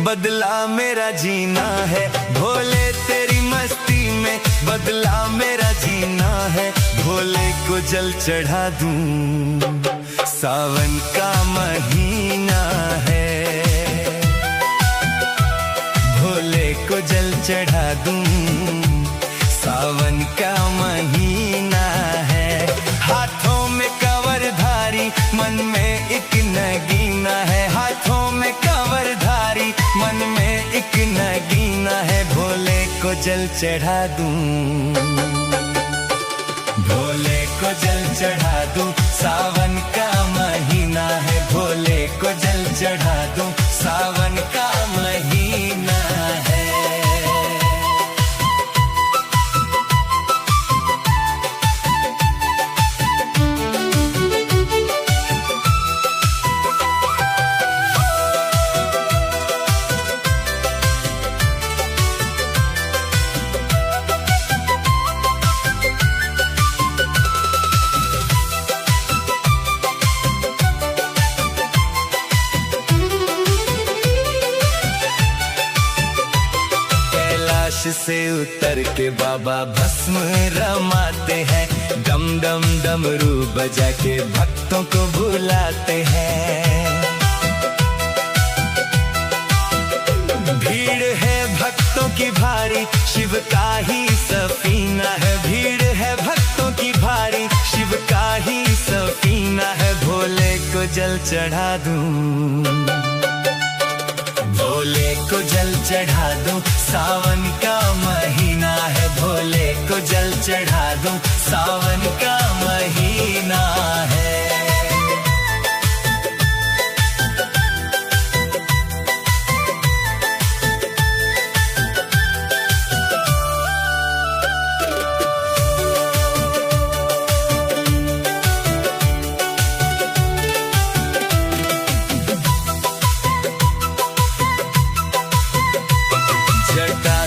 बदला मेरा जीना है। भोले तेरी मस्ती में बदला मेरा जीना है। भोले को जल चढ़ा दूं, सावन का महीना है। भोले को जल चढ़ा दूं, सावन का महीना है। हाथों में कंवर धारी, मन में एक नगीना है। हाथों में कंवर धारी, मन में एक नगीना है। भोले को जल चढ़ा दूं, भोले को जल चढ़ा दूं, सावन का महीना है। भोले को जल चढ़ा दूं, सावन का महीना है। से उतर के बाबा भस्म रमाते हैं। डम डम डमरू बजा के भक्तों को बुलाते हैं। भीड़ है भक्तों की भारी, शिव का ही सफीना है। भीड़ है भक्तों की भारी, शिव का ही सफीना है। भोले को जल चढ़ा दूं, भोले को जल चढ़ा दूं, सावन का महीना है। भोले को जल चढ़ा दूं, सावन का महीना है।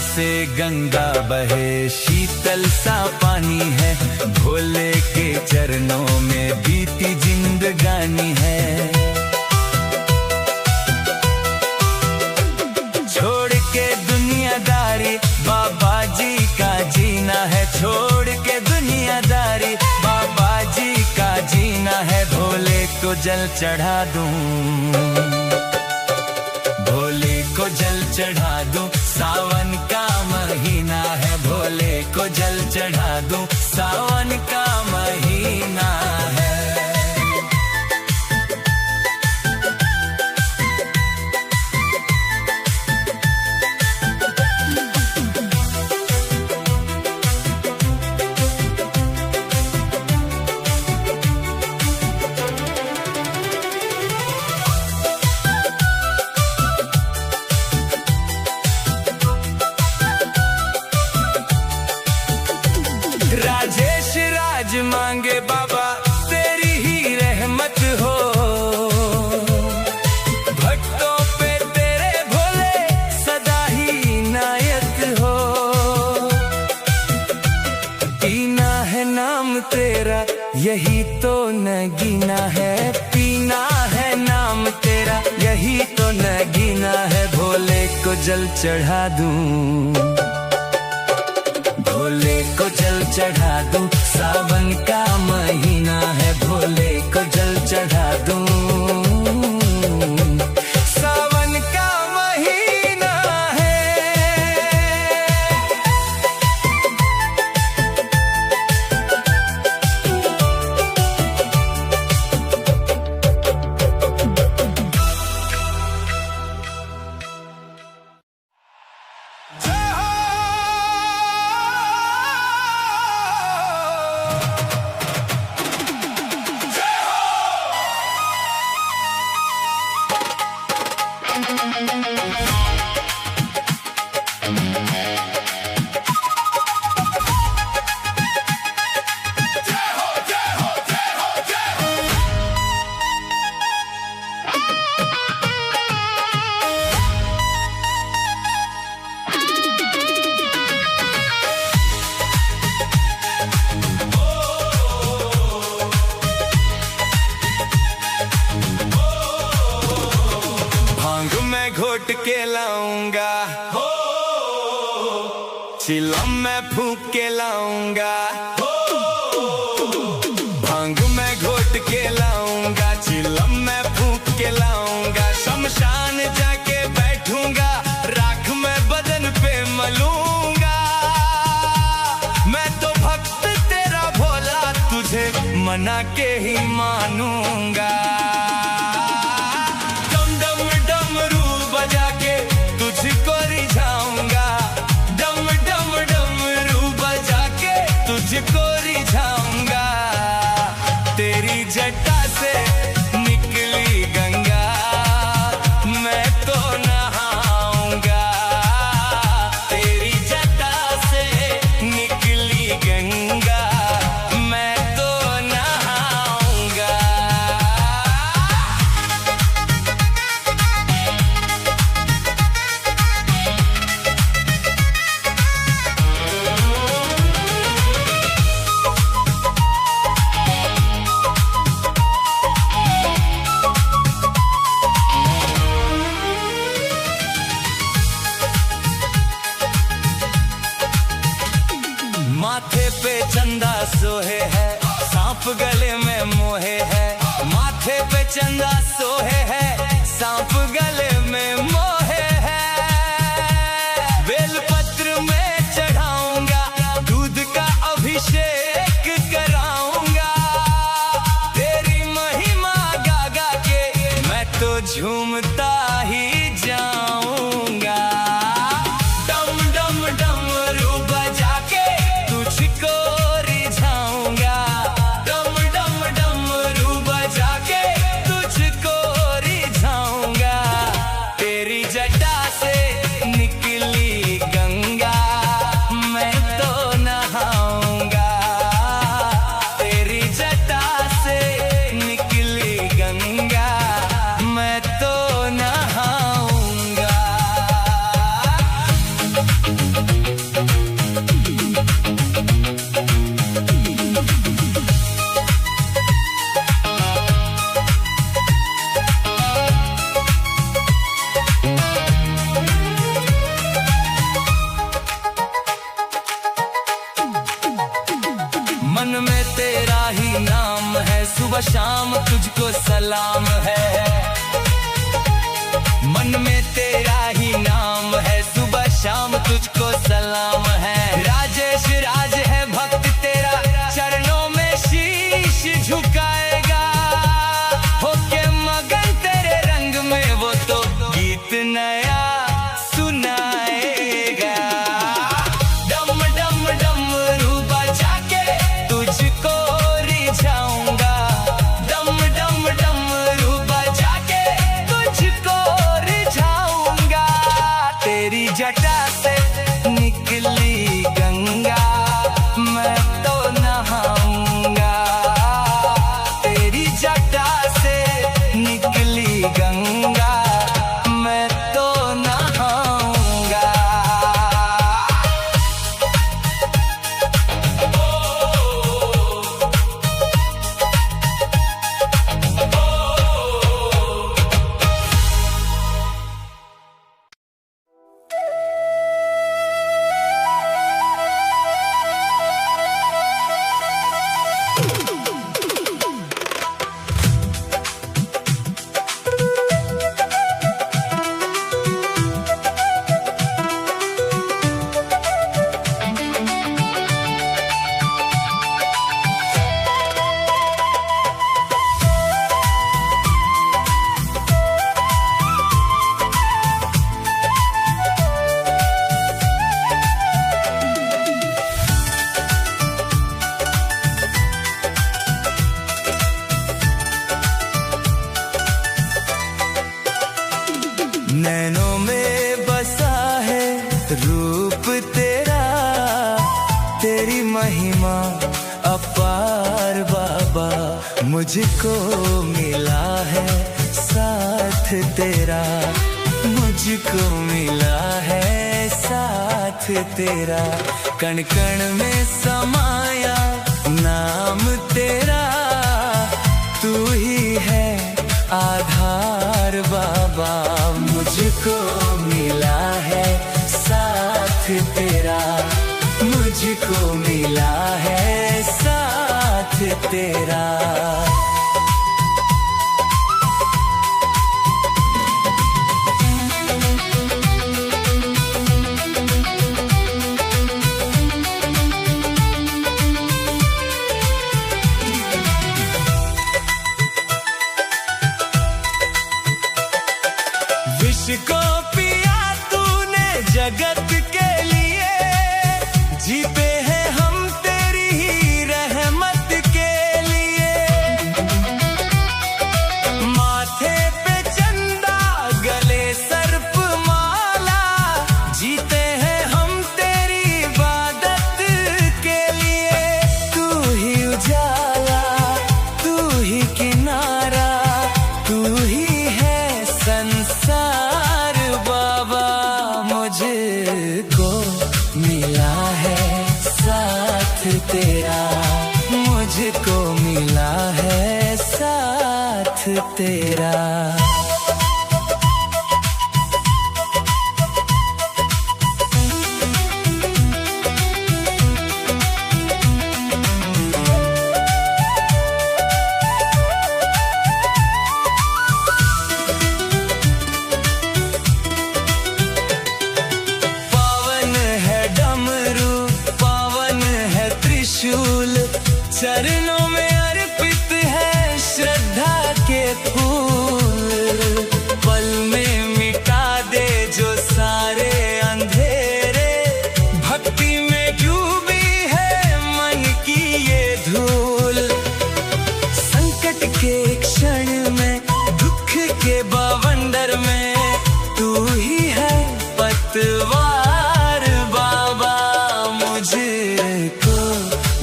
से गंगा बहे, शीतल सा पानी है। भोले के चरणों में बीती जिंदगानी है। छोड़ के दुनियादारी, बाबा जी का जीना है। छोड़ के दुनियादारी, बाबा जी का जीना है। भोले को जल चढ़ा दूं, भोले को जल चढ़ा दूं, सावन का महीना है। भोले को जल चढ़ा दूं, सावन का महीना है। राजेश राज मांगे बाबा तेरी ही रहमत हो। भक्तों पे तेरे भोले सदा ही नायत हो। पीना है नाम तेरा, यही तो नगीना है। पीना है नाम तेरा, यही तो नगीना है। भोले को जल चढ़ा दूं, भोले को जल चढ़ा दूं, सावन का महीना है। भोले को जल चढ़ा दूं, सावन का महीना है। जाऊंगा हो, चिलम मैं फूंक के लाऊंगा हो, भांग मैं घोट के लाऊंगा, चिलम मैं फूंक के लाऊंगा, शमशान जाके बैठूंगा, राख मैं बदन पे मलूंगा। मैं तो भक्त तेरा भोला, तुझे मना के ही मानूंगा। डम डम डमरू बजा के तुझको रिझाऊंगा, डम डम डमरू बजा के तुझको रिझाऊंगा। तेरी जटा से निकली गंगा, मैं तो नहाऊंगा। तेरी जटा से निकली गंगा, मैं तो नहाऊंगा। माथे पे चंदा सोहे है, सांप गले में मोहे है। माथे पे चंदा सोहे है, सांप गले में मोहे है। बेलपत्र में चढ़ाऊंगा, दूध का अभिषेक कराऊंगा। तेरी महिमा गा गा के मैं तो झूमता ही जाऊंगा। डम डम डमरू बजा के तुझको रिझाऊंगा, डम डम डमरू बजा के तुझको रिझाऊंगा। तेरी जटा से निकली गंगा, मैं तो नहाऊंगा। तेरी जटा से निकली गंगा, मैं तो नहाऊंगा। मन में तेरा ही नाम है, सुबह शाम तुझको सलाम है। मन में तेरा ही नाम है, सुबह शाम तुझको सलाम है। राजेश राज है भक्त तेरा, चरणों में शीश झुकाएगा। होके मगन तेरे रंग में वो तो गीत नया सुनाएगा। डम डम डमरू बजा के तुझको रिझाऊंगा, डम डम डमरू बजा के तुझको रिझाऊंगा। तेरी जटा से निकली गंगा, मैं तो नहाऊंगा। तेरी जटा से निकली गंगा, मैं तो नहाऊंगा। नैनों में बसा है रूप तेरा, तेरी महिमा अपार बाबा। मुझको मिला है साथ तेरा, मुझको मिला है साथ तेरा। कण कण में समाया नाम तेरा, तू ही है आधार बाबा। मुझको मिला है मुझको मिला है साथ तेरा। विष को पिया तूने जगत के लिए, जीते हैं हम तेरी ही रहमत के लिए। माथे पे चंदा गले सर्प माला, जीते हैं हम तेरी इबादत के लिए। तू ही उजाला, तू ही किनारा, तू ही है संसार बाबा। मुझको मिला है साथ तेरा, मुझको मिला है साथ तेरा। चरणों में अर्पित है श्रद्धा के फूल, पल में मिटा दे जो सारे अंधेरे। भक्ति में डूबी है मन की ये धूल, संकट के क्षण में, दुख के बवंडर में, तू ही है पतवार बाबा। मुझको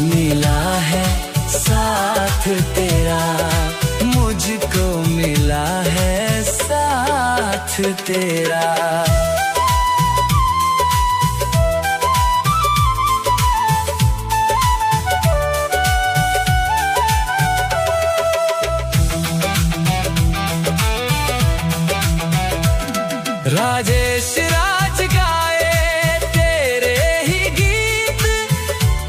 मिला है साथ तेरा, मुझको मिला है साथ तेरा। राजेश राज गाए तेरे ही गीत,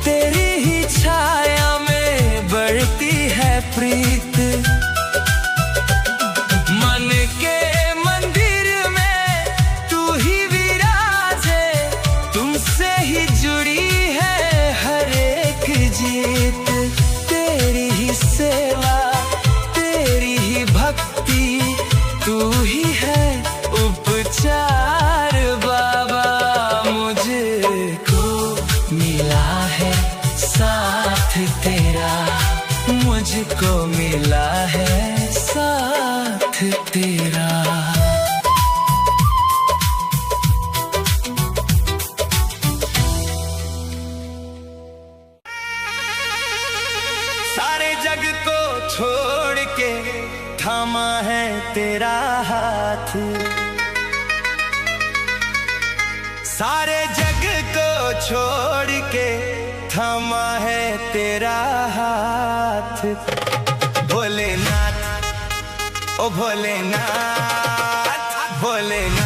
तेरी ही छाया में बढ़ती है प्रीत। मन के मंदिर में तू ही विराजे, तुमसे ही जुड़ी है हर एक जीत। तेरी ही सेवा, तेरी ही भक्ति, तू ही है उपचार बाबा। मुझको मिला है साथ तेरा, मुझको मिला है साथ तेरा। सारे जग को छोड़ के थामा है तेरा हाथ, सारे जग को छोड़ के थामा है तेरा हाथ। भोलेनाथ, ओ भोलेनाथ, भोलेनाथ।